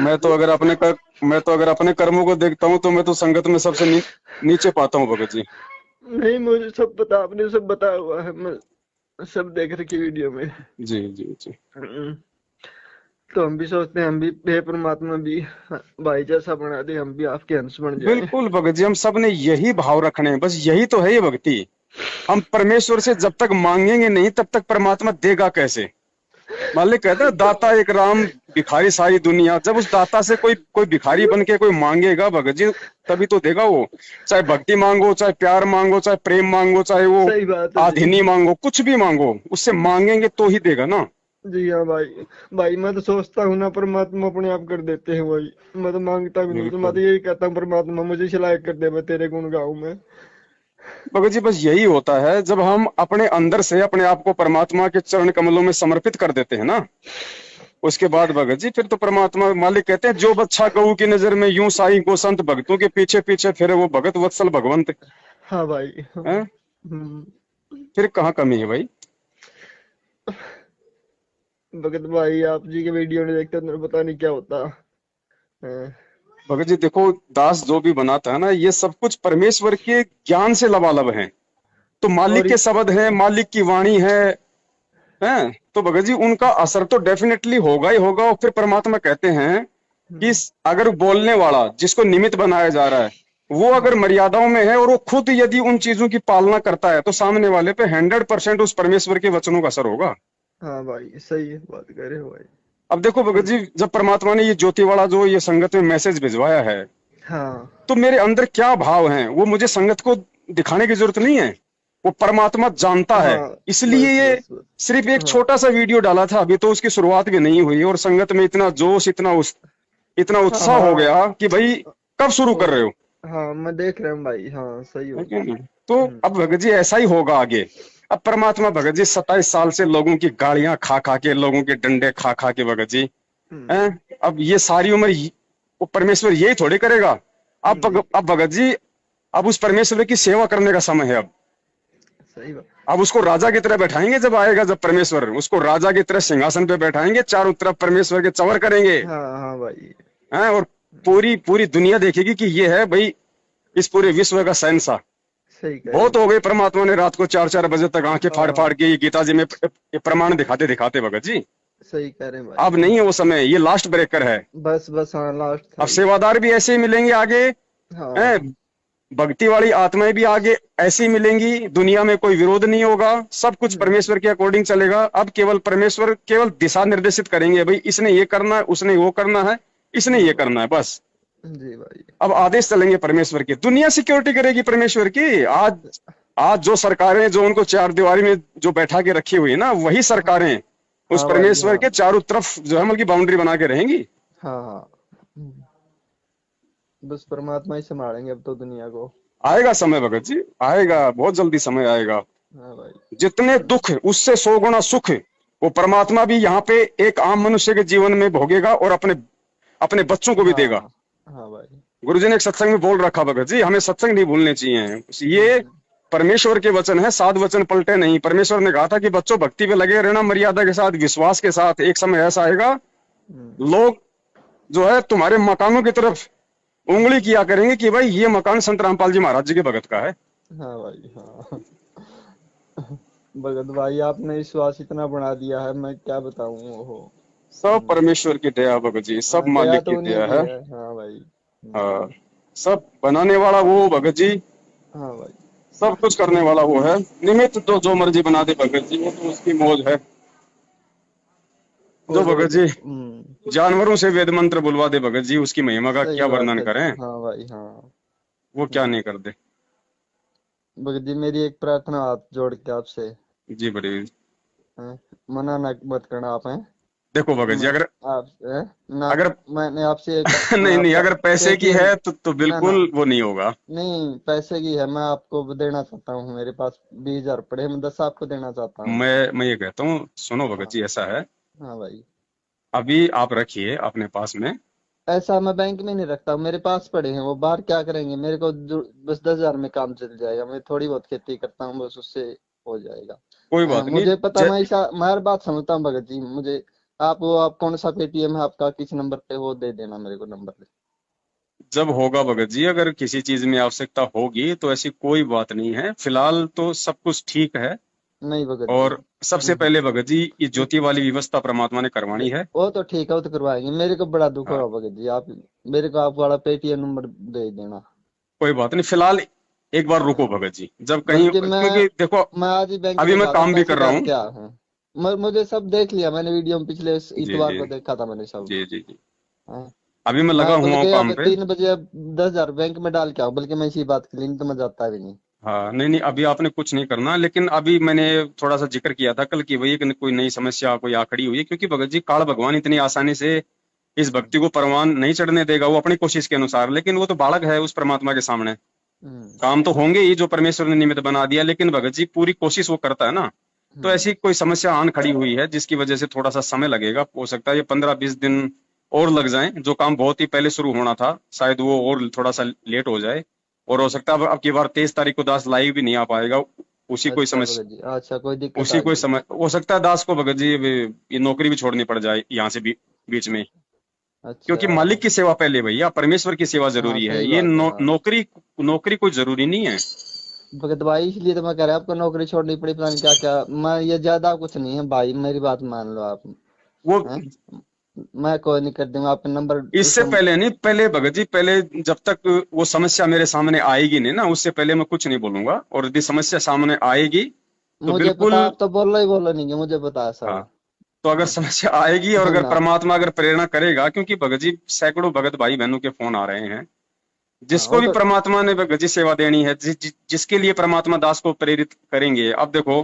मैं तो अगर अपने कर मैं तो अगर अपने कर्मों को देखता हूँ तो मैं तो संगत में सबसे नीचे पाता हूँ भगत जी। नहीं मुझे सब पता, आपने सब बताया हुआ है, मैं सब देख रखी वीडियो में। जी जी जी। तो हम भी सोचते हैं हम भी हे परमात्मा भी भाई जैसा बना दे, हम भी आपके अंश बन जाएं। बिल्कुल भगत जी हम सब ने यही भाव रखने हैं, बस यही तो है ये भक्ति। हम परमेश्वर से जब तक मांगेंगे नहीं तब तक परमात्मा देगा कैसे। मालिक कहता है दाता एक राम, भिखारी सारी दुनिया। जब उस दाता से कोई कोई भिखारी बन के कोई मांगेगा भगत जी, तभी तो देगा वो। चाहे भक्ति मांगो, चाहे प्यार मांगो, चाहे प्रेम मांगो, चाहे वो सही बात है जी। आधीनी मांगो, कुछ भी मांगो, उससे मांगेंगे तो ही देगा ना। जी हाँ भाई। भाई मैं तो सोचता हूँ ना परमात्मा अपने आप कर देते हैं भाई। मैं तो मांगता भी नहीं, तो मैं बिल्कुल तो यही कहता हूँ परमात्मा मुझे इस लायक कर दे, मैं तेरे गुण गाऊं मैं। भगत जी, बस यही होता है जब हम अपने अंदर से अपने आप को परमात्मा के चरण कमलों में समर्पित कर देते हैं ना। उसके बाद भगत जी फिर तो परमात्मा मालिक कहते हैं जो बच्चा गऊ की नजर में यूं साई को संत, भक्तों के पीछे पीछे फिरे वो भगत वत्सल भगवंत हाँ भाई हाँ। है। फिर कहाँ कमी है भाई। भगत भाई आप जी के वीडियो नहीं देखते तो पता नहीं क्या होता है। भगत जी देखो, दास जो भी बनाता है ना ये सब कुछ परमेश्वर के ज्ञान से लबालब है। तो मालिक और के शब्द है, मालिक की वाणी है। तो भगत जी उनका असर तो डेफिनेटली होगा ही होगा। और फिर परमात्मा कहते हैं कि अगर बोलने वाला जिसको निमित्त बनाया जा रहा है वो अगर मर्यादाओं में है और वो खुद यदि उन चीजों की पालना करता है तो सामने वाले पे 100% उस परमेश्वर के वचनों का असर होगा। हाँ भाई सही है, बात कर रहे हो भाई। अब देखो भगत जी, जब परमात्मा ने ये ज्योति वाला जो ये संगत में मैसेज भिजवाया है हाँ तो मेरे अंदर क्या भाव हैं वो मुझे संगत को दिखाने की जरूरत नहीं है। वो परमात्मा जानता है। हाँ। इसलिए बस ये बस बस। सिर्फ एक हाँ छोटा सा वीडियो डाला था, अभी तो उसकी शुरुआत भी नहीं हुई और संगत में इतना जोश, इतना हाँ उत्साह हो हाँ। गया कि भाई कब शुरू कर रहे हो। हाँ मैं देख रहा हूँ भाई, हाँ सही है हो। कि नहीं? तो अब भगत जी ऐसा ही होगा आगे। अब परमात्मा भगत जी 27 साल से लोगों की गालियां खा खा के, लोगों के डंडे खा खा के भगत जी हैं, अब ये सारी उम्र वो परमेश्वर यही थोड़े करेगा। जी अब भगत जी अब उस परमेश्वर की सेवा करने का समय है। सही बात। अब उसको राजा की तरह बैठाएंगे, जब आएगा जब परमेश्वर उसको राजा की तरह सिंहासन पे बैठाएंगे, चारों तरफ परमेश्वर के चवर करेंगे हाँ हाँ भाई। हैं, और पूरी पूरी दुनिया देखेगी कि ये है भाई इस पूरे विश्व का शहंशाह। सही कह रहे हो बहुत हो भाई। गई परमात्मा ने रात को 4-4 बजे तक आंखें फाड़ हाँ फाड़ के ये गीता जी में ये प्रमाण दिखाते दिखाते भगत जी। सही कह रहे हैं भाई। अब नहीं है वो समय, ये लास्ट ब्रेकर है। बस बस हाँ लास्ट था अब ये। सेवादार भी ऐसे ही मिलेंगे आगे हैं, हाँ भक्ति वाली आत्माएं भी आगे ऐसी ही मिलेंगी। दुनिया में कोई विरोध नहीं होगा, सब कुछ परमेश्वर के अकॉर्डिंग चलेगा। अब केवल परमेश्वर केवल दिशा निर्देशित करेंगे, भाई इसने ये करना है, उसने वो करना है, इसने ये करना है, बस। जी भाई। अब आदेश चलेंगे परमेश्वर के। दुनिया सिक्योरिटी करेगी परमेश्वर की। आज आज जो सरकारें जो उनको चार दीवारी में जो बैठा के रखी हुई है ना, वही सरकारें उस हाँ भाई परमेश्वर हाँ। के चारों तरफ जो है मतलब की बाउंड्री बना के रहेंगी। हाँ हाँ। बस परमात्मा ही संभालेंगे अब तो दुनिया को। आएगा समय भगत जी, आएगा, बहुत जल्दी समय आएगा। हाँ भाई। जितने दुख उससे 100 गुना सुख वो परमात्मा भी यहाँ पे एक आम मनुष्य के जीवन में भोगेगा और अपने अपने बच्चों को भी देगा। हाँ हाँ भाई। गुरुजी ने एक सत्संग में बोल रखा भगत जी, हमें सत्संग नहीं भूलने चाहिए। ये परमेश्वर के वचन है, साध वचन पलटे नहीं। परमेश्वर ने कहा था कि बच्चों भक्ति पे लगे रहना, मर्यादा के साथ, विश्वास के साथ। एक समय ऐसा आएगा लोग जो है तुम्हारे मकानों की तरफ उंगली किया करेंगे कि भाई ये मकान संत रामपाल जी महाराज जी के भगत का है। हाँ भाई हाँ। भगत भाई आपने विश्वास इतना बना दिया है, मैं क्या बताऊं। ओहो। सब परमेश्वर की दया भगत जी, सब हाँ, दया मालिक की तो उन्हीं दया की है। है। हाँ भाई। हाँ, सब बनाने वाला वो भगत जी, हाँ भाई। सब कुछ करने वाला वो है। निमित्त तो जो मर्जी बना दे भगत जी, वो तो उसकी मौज है। जो और भगत जी हम्म। जानवरों से वेद मंत्र बुलवा दे भगत जी, उसकी महिमा का सही क्या बात वर्णन है। करें। हाँ भाई हाँ। वो क्या नहीं कर दे। भगत जी मेरी एक प्रार्थना हाथ जोड़ के आपसे। जी बड़ी। हैं? मना ना मत करना आप हैं। देखो भगत जी, मैं अगर आप हैं? ना अगर मैंने आपसे एक मैं नहीं नहीं, आपका अगर पैसे की पेटीएम। है तो ना ना, बिल्कुल वो नहीं होगा। नहीं पैसे की है, मैं आपको देना चाहता हूँ। मेरे पास 20,000 पड़े हैं, मैं 10 आपको देना चाहता हूँ। मैं ये कहता हूँ, सुनो भगत हाँ। जी, ऐसा है, हाँ भाई। अभी आप रखिए अपने पास में। ऐसा मैं बैंक में नहीं रखता हूँ, मेरे पास पड़े हैं। वो बाहर क्या करेंगे मेरे को बस 10,000 में काम चल जाएगा। मैं थोड़ी बहुत खेती करता हूँ, बस उससे हो जाएगा। कोई बात नहीं। मुझे पता, मैं हर बात समझता हूँ भगत जी। मुझे आप कौन सा पेटीएम है आपका, किस नंबर पे, वो दे देना मेरे को नंबर पे। जब होगा भगत जी, अगर किसी चीज में आवश्यकता होगी तो ऐसी कोई बात नहीं है, फिलहाल तो सब कुछ ठीक है। नहीं भगत जी। और सबसे पहले भगत जी, ये ज्योति वाली व्यवस्था परमात्मा ने करवानी है। वो तो ठीक है, वो तो करवाएंगे। मेरे को बड़ा दुख हाँ, हो भगत जी। आप मेरे को आप वाला पेटीएम नंबर दे देना। कोई बात नहीं, फिलहाल एक बार रुको हाँ। भगत जी, जब कहीं, भगत जी क्योंकि देखो मैं आज ही बैंक अभी में मैं जाता हूँ काम भी पैसे कर रहा डाल हूँ। के आ हूँ। मुझे सब देख लिया मैंने, वीडियो में पिछले जी इतवार जी को देखा था मैंने सब। जी जी जी। हाँ। अभी मैं लगा मैं हुआ हूँ बल्कि काम अब पे। 3 बजे अब 10,000 बैंक में डाल के आऊँ, बल्कि मैं इसी बात के लिए, नहीं तो मैं जाता भी नहीं। हाँ, नहीं नहीं, अभी आपने कुछ नहीं करना, लेकिन अभी मैंने थोड़ा सा जिक्र किया था कल की, वही कि कोई नई समस्या कोई आ खड़ी हुई है, क्योंकि भगत जी काल भगवान इतनी आसानी से इस भक्ति को परवान नहीं चढ़ने देगा, वो अपनी कोशिश के अनुसार, लेकिन वो तो बालक है उस परमात्मा के सामने। हम्म। काम तो होंगे ही जो परमेश्वर ने निमित्त बना दिया, लेकिन भगत जी पूरी कोशिश वो करता है ना। तो हम्म। ऐसी कोई समस्या आन खड़ी हुई है जिसकी वजह से थोड़ा सा समय लगेगा, हो सकता है ये 15-20 दिन और लग जाएं। जो काम बहुत ही पहले शुरू होना था शायद वो और थोड़ा सा लेट हो जाए। और हो सकता है अब की बार 23 तारीख को दास लाइव भी नहीं आ पाएगा। उसी कोई अच्छा समस्या, भगत जी, अच्छा कोई दिक्कत उसी आ कोई गई। समय हो सकता है दास को भगत जी ये नौकरी भी छोड़नी पड़ जाए यहाँ से भी बीच में। अच्छा। क्योंकि मालिक की सेवा पहले भैया, परमेश्वर की सेवा हाँ जरूरी है, सही ये बात है। हाँ नौकरी नौकरी कोई जरूरी नहीं है। भगत भाई, इसलिए तो मैं कह रहा हूँ आपको नौकरी छोड़नी पड़ी, पता नहीं क्या क्या। मैं ये ज्यादा कुछ नहीं है भाई, मेरी बात मान लो आप। वो हैं? मैं कोई नहीं कर दूंगा, आपका नंबर इससे पहले नहीं, पहले भगत जी, पहले जब तक वो समस्या मेरे सामने आएगी नहीं ना, उससे पहले मैं कुछ नहीं बोलूंगा, और यदि समस्या सामने आएगी तो मुझे पता, बिल्कुल। आप तो बोलो ही बोलो नहीं, मुझे पता है हाँ, सब। तो अगर समस्या आएगी और अगर ना। परमात्मा अगर प्रेरणा करेगा, क्योंकि भगत जी सैकड़ों भगत भाई बहनों के फोन आ रहे हैं, हाँ जिसको वो भी तो। परमात्मा ने भगत जी सेवा देनी है, जिसके लिए परमात्मा दास को प्रेरित करेंगे। अब देखो,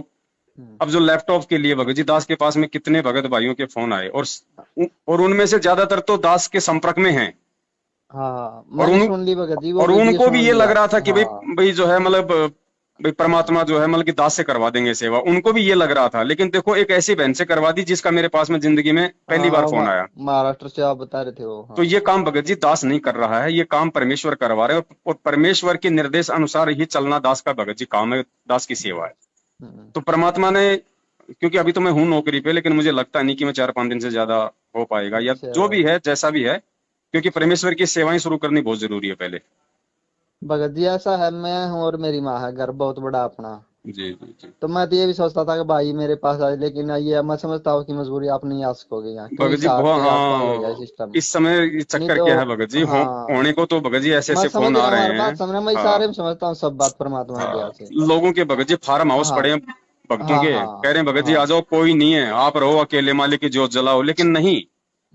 हम्म। अब जो लैपटॉप के लिए भगत जी दास के पास में कितने भगत भाइयों के फोन आए, और उनमें से ज्यादातर तो दास के संपर्क में हैं। हाँ और मैंने उन सुन ली भगत जी, वो और वीडियो उनको भी सुन ये लग लिया। रहा था कि भाई, हाँ। भाई जो है मतलब, भाई परमात्मा जो है मतलब कि दास से करवा देंगे सेवा, उनको भी ये लग रहा था। लेकिन देखो, एक ऐसी बहन से करवा दी जिसका मेरे पास में जिंदगी में पहली हाँ बार हाँ फोन आया। महाराष्ट्र से आप बता रहे थे वो। तो हाँ। ये काम भगत जी दास नहीं कर रहा है, ये काम परमेश्वर करवा रहे हैं, और परमेश्वर के निर्देश अनुसार ही चलना दास का भगत जी काम है, दास की सेवा है। हम्म। तो परमात्मा ने, क्योंकि अभी तो मैं हूं नौकरी पे, लेकिन मुझे लगता नहीं कि मैं 4-5 दिन से ज्यादा हो पाएगा, या अच्छा जो भी है जैसा भी है, क्योंकि परमेश्वर की सेवाएं शुरू करनी बहुत जरूरी है पहले। भगत जी ऐसा है, मैं हूँ और मेरी माँ है, घर बहुत बड़ा अपना। जी जी जी। तो मैं तो ये भी सोचता था कि भाई मेरे पास आए, लेकिन ये मैं समझता हूँ कि मजबूरी आप नहीं आ सकोगे यहाँ, क्यों भगत इस जी हाथ बहुत, पे हाथ बांध हो गया हाँ, सिस्टम। इस समय ये नहीं चक्कर तो। क्या है भगत जी, हाँ होने को तो भगत जी ऐसे मैं ऐसे समझ फोन आ रहा हूँ, रहे हर हैं। बात समझ रहा हूँ, मैं हाँ इशारे में समझता हूँ सब बात परमात्मा की दया हाँ, से। लोगों के भगत जी फार्म हाउस हाँ पड़े हैं भक्तों हाँ के, हाँ कह रहे हैं भगत जी आ हाँ। जाओ, कोई नहीं है, आप रहो अकेले, मालिक की जोत जलाओ, लेकिन नहीं।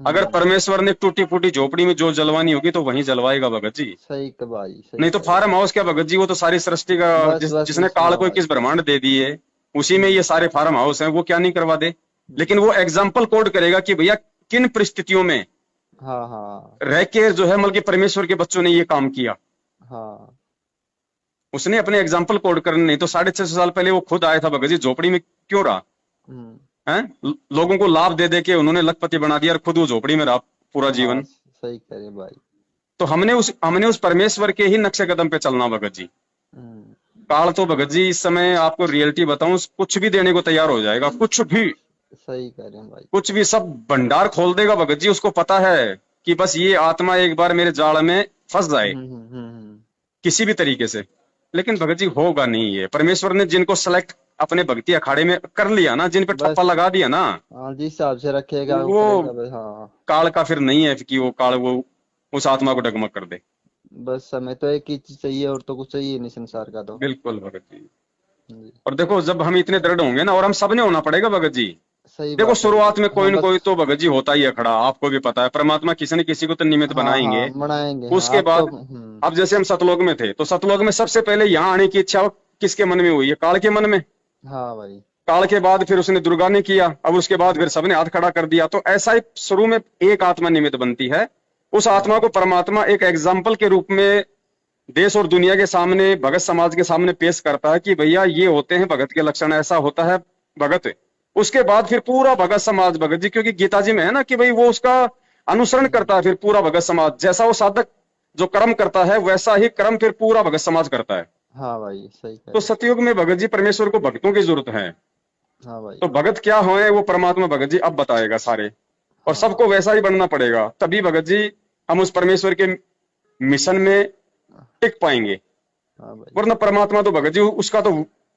अगर हम्म। परमेश्वर ने टूटी फूटी झोपड़ी में जोत जलवानी होगी तो वहीं जलवाएगा भगत जी। सही का भाई, सही नहीं तो कह रहे फार्म हो। हाउस क्या भगत जी, वो तो सारी सृष्टि का, बस बस जिसने बस, काल हाँ को भाई। 21 ब्रह्मांड दे दिए, उसी में ये हम्म। सारे फार्म हाउस हैं, वो क्या नहीं करवा दे। हम्म। लेकिन वो एग्जाम्पल कोड करेगा कि भैया किन परिस्थितियों में हाँ हाँ रह के जो है मतलब कि परमेश्वर के बच्चों ने ये काम किया। हाँ। उसने अपने एग्जाम्पल कोड करने, नहीं तो 650 साल पहले वो खुद आया था भगत जी, झोपड़ी में क्यों रहा हम्म। है। लोगों को लाभ दे दे के उन्होंने लखपति बना दिया, और खुद वो झोपड़ी में रहा पूरा हाँ जीवन। सही कह रहे भाई। तो हमने उस परमेश्वर के ही नक्शे कदम पे चलना भगत जी। हम्म। काल तो भगत जी इस समय आपको रियलिटी बताऊं, कुछ भी देने को तैयार हो जाएगा, कुछ भी, सही कह रहे हैं भाई। कुछ भी, सब भंडार खोल देगा भगत जी। उसको पता है कि बस ये आत्मा एक बार मेरे जाल में फंस जाए किसी भी तरीके से। लेकिन भगत जी होगा नहीं, ये परमेश्वर ने जिनको सेलेक्ट अपने भक्ति अखाड़े में कर लिया ना, जिन पे ठप्पा बस लगा दिया ना, हाँ, जिस हिसाब से रखेगा वो वो करेगा बस। हाँ काल का फिर नहीं है कि वो काल वो उस आत्मा को डगमग कर दे। बस हमें तो एक ही चीज चाहिए, और तो कुछ चाहिए नहीं संसार का तो। बिल्कुल भगत जी। जी और देखो जब हम इतने दृढ़ होंगे ना, और हम सबने होना पड़ेगा भगत जी। सही देखो बात है भाई। शुरुआत में कोई हाँ न बस। कोई तो भगत जी होता ही है खड़ा, आपको भी पता है, परमात्मा किसी न किसी को तो निमित्त हाँ हाँ बनाएंगे। बनाएंगे, हाँ उसके अब तो बाद अब जैसे हम सतलोक में थे, तो सतलोक में सबसे पहले यहाँ आने की इच्छा किसके मन में हुई है? काल के मन में। हाँ भाई। काल के बाद फिर उसने दुर्गा ने किया, अब उसके बाद फिर सबने हाथ खड़ा कर दिया। तो ऐसा ही शुरू में एक आत्मा निमित्त बनती है, उस आत्मा हाँ को परमात्मा एक एग्जाम्पल के रूप में देश और दुनिया के सामने, भगत समाज के सामने पेश करता है कि भैया ये होते हैं भगत के लक्षण, ऐसा होता है भगत। उसके बाद फिर पूरा भगत समाज, भगत जी क्योंकि गीता जी में है ना कि भाई वो उसका अनुसरण करता है, फिर पूरा भगत समाज जैसा वो साधक जो कर्म करता है वैसा ही कर्म फिर पूरा भगत समाज करता है। हाँ भाई सही कह तो रहे हो। सतयुग में भगत जी परमेश्वर को भक्तों की जरूरत है। हाँ भाई। तो भगत क्या होए वो परमात्मा भगत जी अब बताएगा सारे, और हाँ सबको वैसा ही बनना पड़ेगा, तभी भगत जी हम उस परमेश्वर के मिशन में टिक पाएंगे। हाँ भाई। वरना परमात्मा तो भगत जी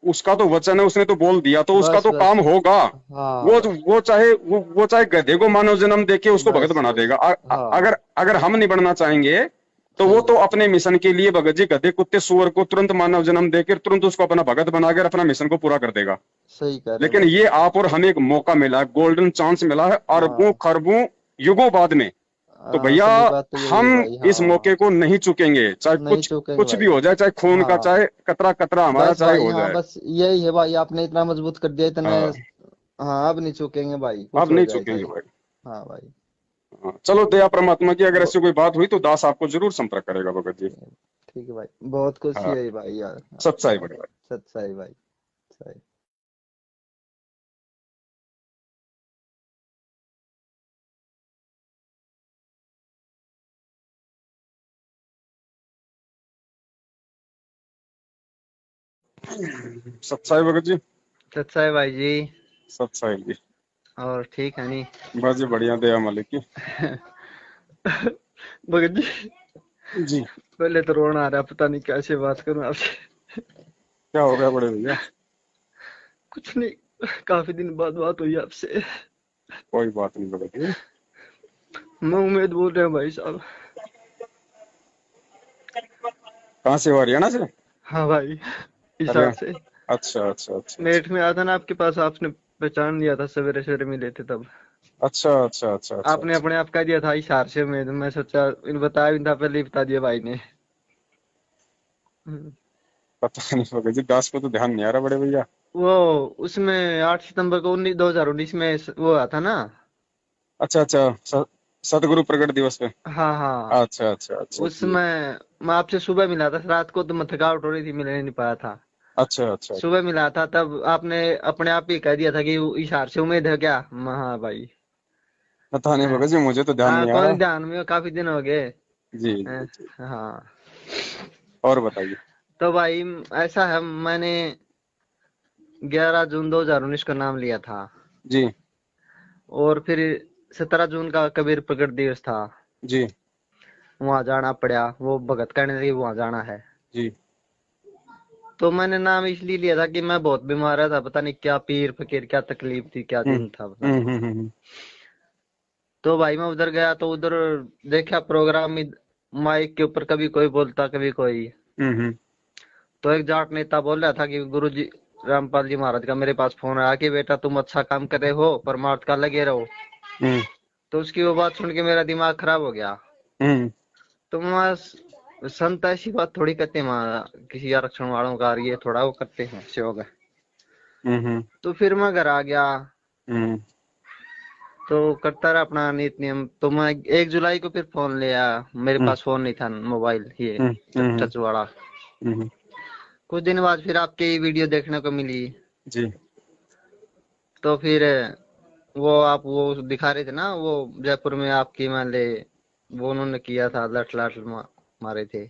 उसका तो वचन है, उसने तो बोल दिया, तो उसका बस तो काम बस। होगा। हाँ भाई। वो चाहे गधे को मानव जन्म देके उसको भगत बस बना बस। देगा। हाँ अगर अगर हम नहीं बनना चाहेंगे तो वो सही तो बात। अपने मिशन के लिए भगत जी गधे कुत्ते सुअर को तुरंत मानव जन्म देकर तुरंत उसको अपना भगत बनाकर अपना मिशन को पूरा कर देगा। सही कह रहे हो लेकिन भाई। ये आप और हमें एक मौका मिला है, गोल्डन चांस मिला है अरबों हाँ खरबों युगों बाद में। तो भैया असली बात तो यही है हम भाई। इस मौके हाँ को नहीं चुकेंगे, चाहे नहीं कुछ चूकेंगे कुछ भी भाई। हो जाए, चाहे खून का, हाँ चाहे कतरा कतरा हमारा बस चाहे भाई। हो हाँ जाए। बस यही है भाई, आपने इतना मजबूत कर दिया इतने। हाँ, हाँ अब नहीं चूकेंगे भाई, कुछ अब हो नहीं जाए चुकेंगे चाहे। भाई। हाँ भाई। हाँ, चलो दया परमात्मा की, अगर वो ऐसी कोई बात हुई तो दास आपको जरूर संपर्क करेगा भगत जी। ठीक है भाई, बहुत खुशी हाँ, हुई भाई यार सच्चाई आपसे। बड़े भाई। सच्चाई भाई। सही। सच्चाई भगत जी। सच्चाई भाई जी। सच्चाई जी। और ठीक है नहीं? बस जी बढ़िया, दया मालिक की। भगत जी जी। पहले तो रोना आ रहा, पता नहीं कैसे बात करूं आपसे। क्या हो गया बड़े भैया? कुछ नहीं, काफी दिन बाद बात हुई आपसे। कोई बात नहीं भगत जी। मैं उम्मीद बोल रहा हूँ भाई साहब। कहाँ से हो, हरियाणा से? हाँ भाई अरे, हिसार से। अच्छा अच्छा अच्छा अच्छा नेट में आया था ना आपके पास, आपने पहचान लिया था, सवेरे सवेरे मिले थे तब। अच्छा अच्छा अच्छा अच्छा आपने अच्छा। अपने आप कह दिया था हिसार से, मैं सोचा इन बताया भी नहीं था, पहले ही बता दिया भाई ने। हम्म। पता नहीं भगत जी, दास को तो ध्यान नहीं आ रहा बड़े भैया। वो उसमें 8 सितंबर को 2019 में वो आया था ना। अच्छा अच्छा, सतगुरु प्रकट दिवस पे। हाँ हाँ। अच्छा अच्छा अच्छा जी। उसमें मैं आपसे सुबह मिला था, रात को तो मैं थकावट हो रही थी, मिलने नहीं पाया था। अच्छा अच्छा। सुबह मिला था तब आपने अपने आप ही कह दिया था कि हिसार से उम्मीद है क्या? हाँ भाई। पता नहीं भगत जी, मुझे तो ध्यान हाँ नहीं आ कौन रहा। ध्यान में, काफी दिन हो गए। जी हैं, जी जी। हाँ। और बताइए। तो भाई ऐसा है, मैंने 11 जून 2019 का नाम लिया था। जी और फिर 17 जून का कबीर प्रकट दिवस था। जी वहां जाना पड़ा, वो भगत कहने लगी वहां जाना है। जी। तो मैंने नाम इसलिए लिया था कि मैं बहुत बीमार था, पता नहीं क्या पीर फकीर, क्या तकलीफ थी, क्या हम्म दिन था पता नहीं। हम्म। तो भाई मैं उधर गया तो उधर देखा प्रोग्राम में, माइक के ऊपर कभी कोई बोलता कभी कोई। हम्म। तो एक जाट नेता बोल रहा था कि गुरु जी रामपाल जी महाराज का मेरे पास फोन आया कि बेटा तुम अच्छा काम कर रहे हो, परमार्थ का लगे रहो। हम्म तो उसकी वो बात सुन के मेरा दिमाग खराब हो गया। हम्म तो मैं संत ऐसी बात थोड़ी करते हैं वहाँ, किसी आरक्षण वालों का ये थोड़ा वो करते हैं सेवा। हम्म तो फिर मैं घर आ गया, हम्म तो करता रहा अपना नित नियम। तो मैं 1 जुलाई को फिर फोन लिया, मेरे हम्म पास फोन नहीं था, मोबाइल ये हम्म हम्म टच वाला। हम्म। कुछ दिन बाद फिर आपकी वीडियो देखने को मिली। जी। तो फिर वो आप वो दिखा रहे थे ना, वो जयपुर में आपकी मान ले वो उन्होंने किया था, लठ लाठ मारे थे।